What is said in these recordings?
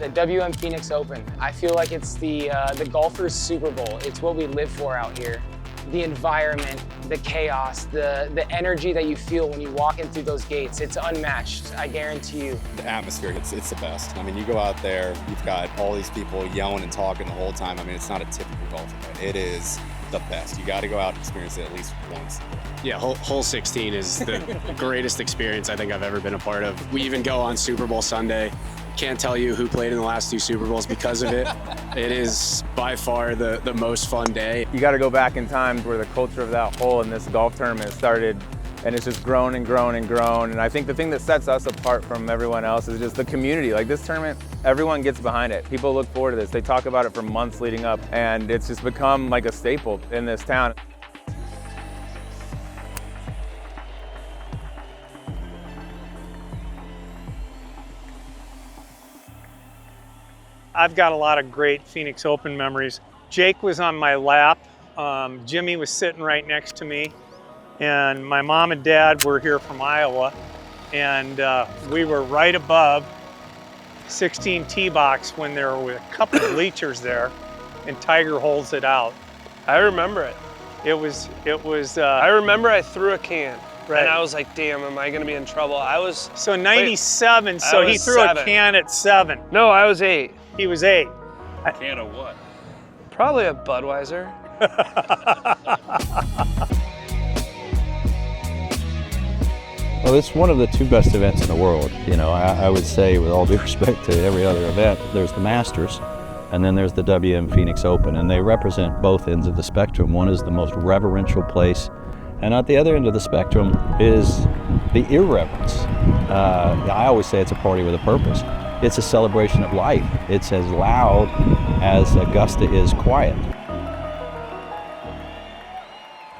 The WM Phoenix Open, I feel like it's the golfer's Super Bowl. It's what we live for out here. The environment, the chaos, the energy that you feel when you walk in through those gates, it's unmatched, I guarantee you. The atmosphere, it's the best. I mean, you go out there, you've got all these people yelling and talking the whole time. I mean, it's not a typical golf event. It is the best. You got to go out and experience it at least once. Yeah, hole 16 is the greatest experience I think I've ever been a part of. We even go on Super Bowl Sunday. Can't tell you who played in the last 2 Super Bowls because of it. It is by far the most fun day. You got to go back in time where the culture of that hole in this golf tournament started, and it's just grown and grown and grown. And I think the thing that sets us apart from everyone else is just the community. Like this tournament, everyone gets behind it. People look forward to this. They talk about it for months leading up, and it's just become like a staple in this town. I've got a lot of great Phoenix Open memories. Jake was on my lap. Jimmy was sitting right next to me. And my mom and dad were here from Iowa. And we were right above 16 tee box when there were a couple of bleachers there, and Tiger holds it out. I remember it. I remember I threw a can. Right. And I was like, damn, am I gonna be in trouble? So 97, wait, so he threw 7. a can at 7. No, I was 8. He was 8. A can of what? Probably a Budweiser. Well, it's one of the 2 best events in the world. You know, I would say, with all due respect to every other event, there's the Masters, and then there's the WM Phoenix Open, and they represent both ends of the spectrum. One is the most reverential place, and at the other end of the spectrum is the irreverence. I always say it's a party with a purpose. It's a celebration of life. It's as loud as Augusta is quiet.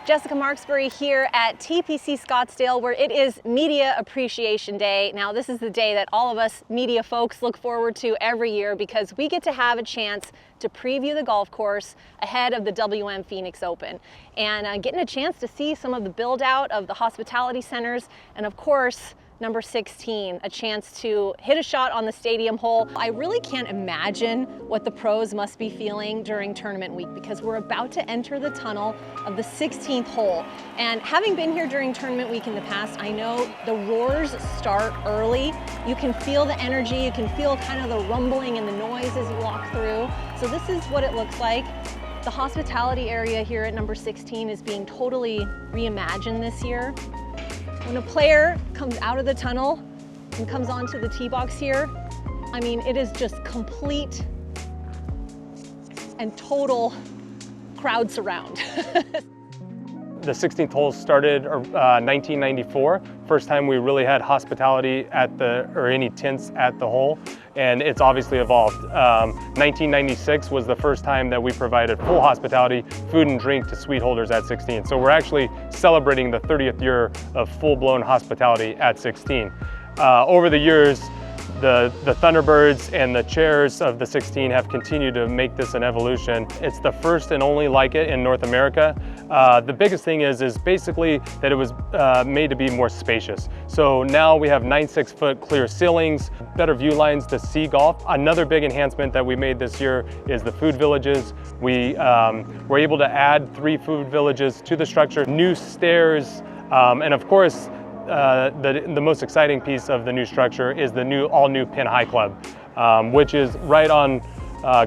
Jessica Marksbury here at TPC Scottsdale, where it is Media Appreciation Day. Now, this is the day that all of us media folks look forward to every year because we get to have a chance to preview the golf course ahead of the WM Phoenix Open. And getting a chance to see some of the build out of the hospitality centers, and of course, number 16, a chance to hit a shot on the stadium hole. I really can't imagine what the pros must be feeling during tournament week because we're about to enter the tunnel of the 16th hole. And having been here during tournament week in the past, I know the roars start early. You can feel the energy, you can feel kind of the rumbling and the noise as you walk through. So this is what it looks like. The hospitality area here at number 16 is being totally reimagined this year. When a player comes out of the tunnel and comes onto the tee box here, I mean, it is just complete and total crowd surround. The 16th hole started 1994. First time we really had hospitality or any tents at the hole, and it's obviously evolved. 1996 was the first time that we provided full hospitality, food and drink to suite holders at 16. So we're actually celebrating the 30th year of full-blown hospitality at 16. Over the years, the Thunderbirds and the chairs of the 16 have continued to make this an evolution. It's the first and only like it in North America. The biggest thing is basically that it was made to be more spacious. So now we have 9-6-foot clear ceilings, better view lines to see golf. Another big enhancement that we made this year is the food villages. We were able to add 3 food villages to the structure, new stairs, and of course, the most exciting piece of the new structure is the all-new Pin High Club, which is right on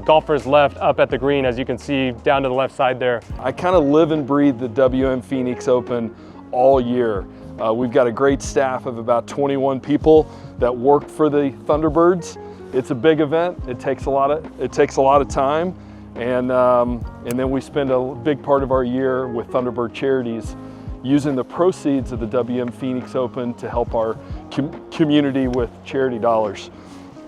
golfers left up at the green, as you can see down to the left side there. I kind of live and breathe the WM Phoenix Open all year. We've got a great staff of about 21 people that work for the Thunderbirds. It's a big event. It takes a lot of time, and then we spend a big part of our year with Thunderbird charities, using the proceeds of the WM Phoenix Open to help our community with charity dollars.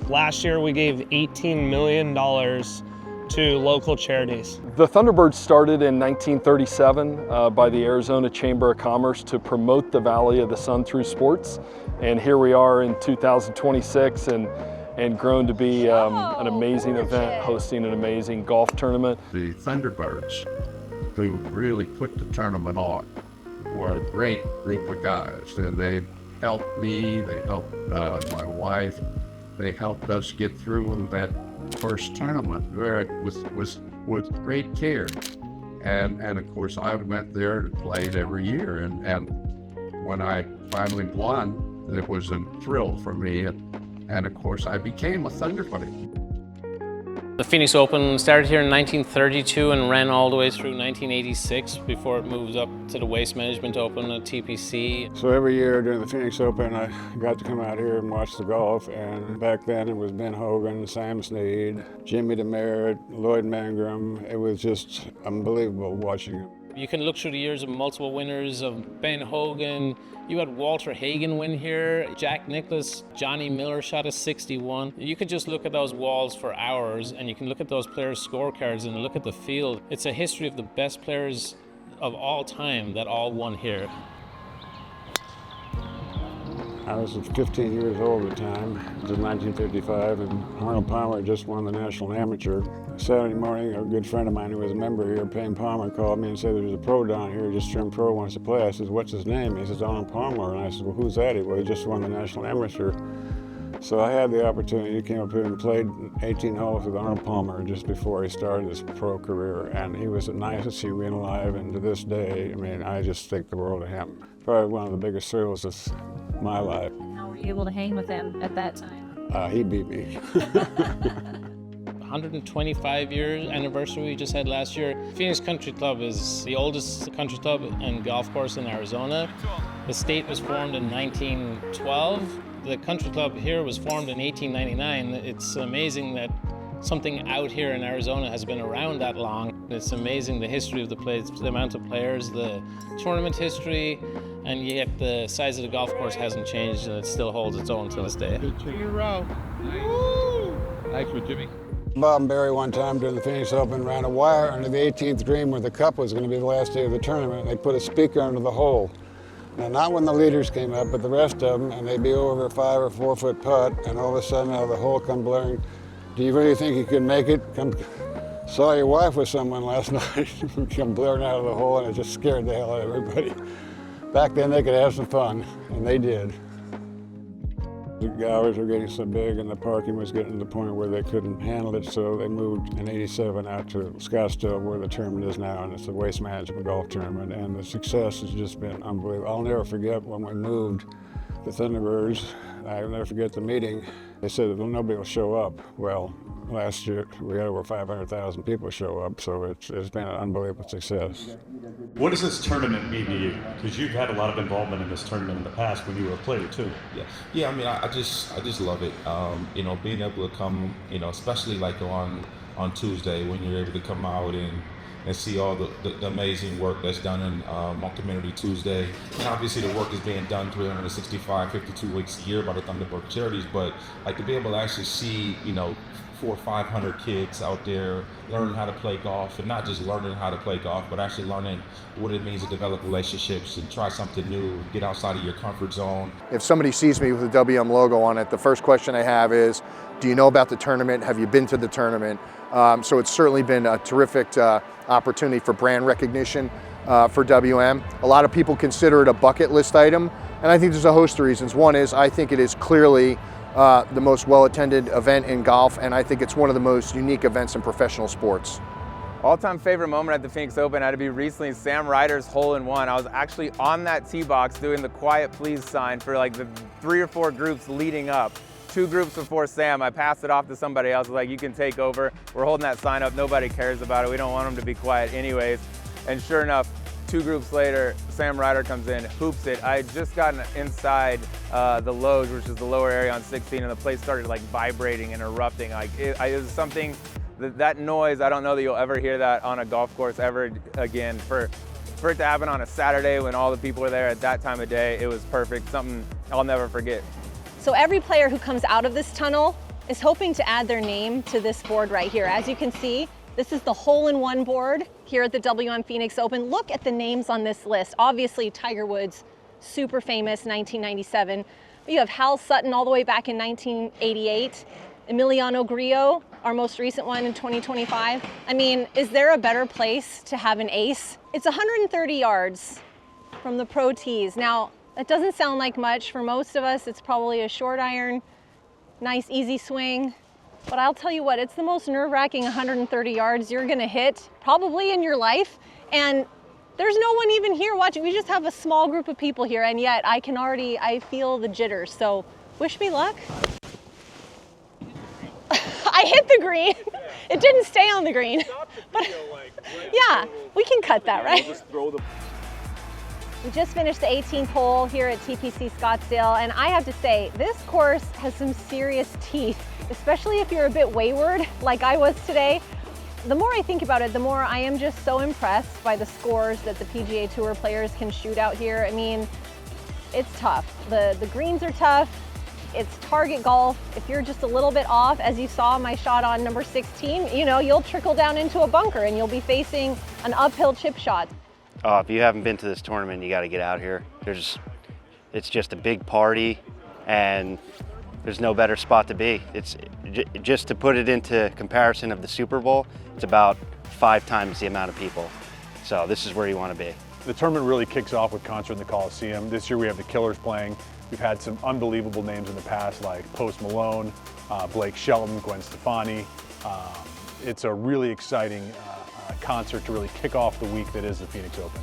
Last year we gave $18 million to local charities. The Thunderbirds started in 1937 by the Arizona Chamber of Commerce to promote the Valley of the Sun through sports. And here we are in 2026 and grown to be an amazing event, hosting an amazing golf tournament. The Thunderbirds, who really put the tournament on, were a great group of guys, and they helped me, they helped my wife, they helped us get through that first tournament where it was with great care. And of course, I went there and played every year. And when I finally won, it was a thrill for me. And of course, I became a Thunderbird. The Phoenix Open started here in 1932 and ran all the way through 1986 before it moved up to the Waste Management Open at TPC. So every year during the Phoenix Open, I got to come out here and watch the golf. And back then it was Ben Hogan, Sam Snead, Jimmy DeMeritt, Lloyd Mangrum. It was just unbelievable watching him. You can look through the years of multiple winners of Ben Hogan. You had Walter Hagen win here, Jack Nicklaus, Johnny Miller shot a 61. You could just look at those walls for hours and you can look at those players' scorecards and look at the field. It's a history of the best players of all time that all won here. I was 15 years old at the time. It was 1955, and Arnold Palmer just won the National Amateur. Saturday morning, a good friend of mine who was a member here, Payne Palmer, called me and said, there's a pro down here, just turned pro, wants to play. I said, what's his name? He says, Arnold Palmer. And I said, well, who's that? He well, he just won the National Amateur. So I had the opportunity, came up here and played 18 holes with Arnold Palmer just before he started his pro career. And he was the nicest human alive, and to this day, I mean, I just think the world of him. Probably one of the biggest thrills of my life. How were you able to hang with him at that time? He beat me. 125 years anniversary we just had last year. Phoenix Country Club is the oldest country club and golf course in Arizona. The state was formed in 1912. The country club here was formed in 1899. It's amazing that something out here in Arizona has been around that long. It's amazing the history of the place, the amount of players, the tournament history, and yet the size of the golf course hasn't changed and it still holds its own to this day. Thanks for Jimmy. Bob and Barry one time during the Phoenix Open ran a wire under the 18th green where the cup was going to be the last day of the tournament, and they put a speaker under the hole. Now, not when the leaders came up, but the rest of them, and they'd be over a 5 or 4 foot putt, and all of a sudden out of the hole come blaring, do you really think you could make it? Come, saw your wife with someone last night, come blaring out of the hole, and it just scared the hell out of everybody. Back then they could have some fun, and they did. The hours were getting so big and the parking was getting to the point where they couldn't handle it, so they moved in '87 out to Scottsdale where the tournament is now, and it's the Waste Management Golf Tournament, and the success has just been unbelievable. I'll never forget when we moved the Thunderbirds. I'll never forget the meeting. They said, well, nobody will show up. Well, last year we had over 500,000 people show up, so it's been an unbelievable success. What does this tournament mean to you? Because you've had a lot of involvement in this tournament in the past when you were a player too. Yeah. I mean, I just love it. You know, being able to come, you know, especially like on Tuesday when you're able to come out and see all the amazing work that's done on Community Tuesday. And obviously the work is being done 365, 52 weeks a year by the Thunderbird charities, but like to be able to actually see, you know, 400 or 500 kids out there learning how to play golf, and not just learning how to play golf, but actually learning what it means to develop relationships and try something new, get outside of your comfort zone. If somebody sees me with the WM logo on it, the first question I have is, do you know about the tournament? Have you been to the tournament? So it's certainly been a terrific opportunity for brand recognition for WM. A lot of people consider it a bucket list item, and I think there's a host of reasons. One is I think it is clearly the most well-attended event in golf, and I think it's one of the most unique events in professional sports. All-time favorite moment at the Phoenix Open had to be recently Sam Ryder's hole-in-one. I was actually on that tee box doing the quiet please sign for like the 3 or 4 groups leading up. 2 groups before Sam, I passed it off to somebody else, like, you can take over. We're holding that sign up, nobody cares about it. We don't want them to be quiet anyways. And sure enough, 2 groups later, Sam Ryder comes in, hoops it. I had just gotten inside the lows, which is the lower area on 16, and the place started like vibrating and erupting. Like it was something, that noise, I don't know that you'll ever hear that on a golf course ever again. For it to happen on a Saturday when all the people were there at that time of day, it was perfect, something I'll never forget. So every player who comes out of this tunnel is hoping to add their name to this board right here. As you can see, this is the hole-in-one board here at the WM Phoenix Open. Look at the names on this list. Obviously, Tiger Woods, super famous, 1997. But you have Hal Sutton all the way back in 1988. Emiliano Grillo, our most recent one in 2025. I mean, is there a better place to have an ace? It's 130 yards from the pro tees. Now, that doesn't sound like much. For most of us, it's probably a short iron, nice easy swing. But I'll tell you what, it's the most nerve-wracking 130 yards you're gonna hit probably in your life. And there's no one even here watching. We just have a small group of people here, and yet I feel the jitters. So wish me luck. I hit the green. It didn't stay on the green. But yeah, we can cut that, right? We just finished the 18th hole here at TPC Scottsdale, and I have to say, this course has some serious teeth, especially if you're a bit wayward like I was today. The more I think about it, the more I am just so impressed by the scores that the PGA Tour players can shoot out here. I mean, it's tough. The greens are tough. It's target golf. If you're just a little bit off, as you saw my shot on number 16, you know, you'll trickle down into a bunker and you'll be facing an uphill chip shot. Oh, if you haven't been to this tournament, you got to get out here. It's just a big party, and there's no better spot to be. It's just to put it into comparison of the Super Bowl, it's about 5 times the amount of people. So this is where you want to be. The tournament really kicks off with Concert in the Coliseum. This year we have the Killers playing. We've had some unbelievable names in the past like Post Malone, Blake Shelton, Gwen Stefani. It's a really exciting concert to really kick off the week that is the Phoenix Open.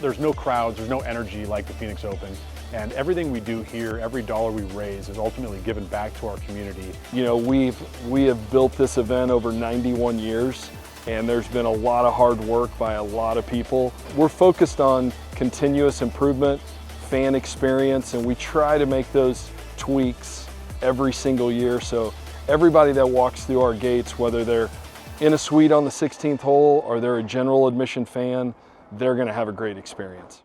There's no crowds, there's no energy like the Phoenix Open, and everything we do here, every dollar we raise is ultimately given back to our community. You know, we have built this event over 91 years, and there's been a lot of hard work by a lot of people. We're focused on continuous improvement, fan experience, and we try to make those tweaks every single year. So everybody that walks through our gates, whether they're in a suite on the 16th hole or they're a general admission fan, they're gonna have a great experience.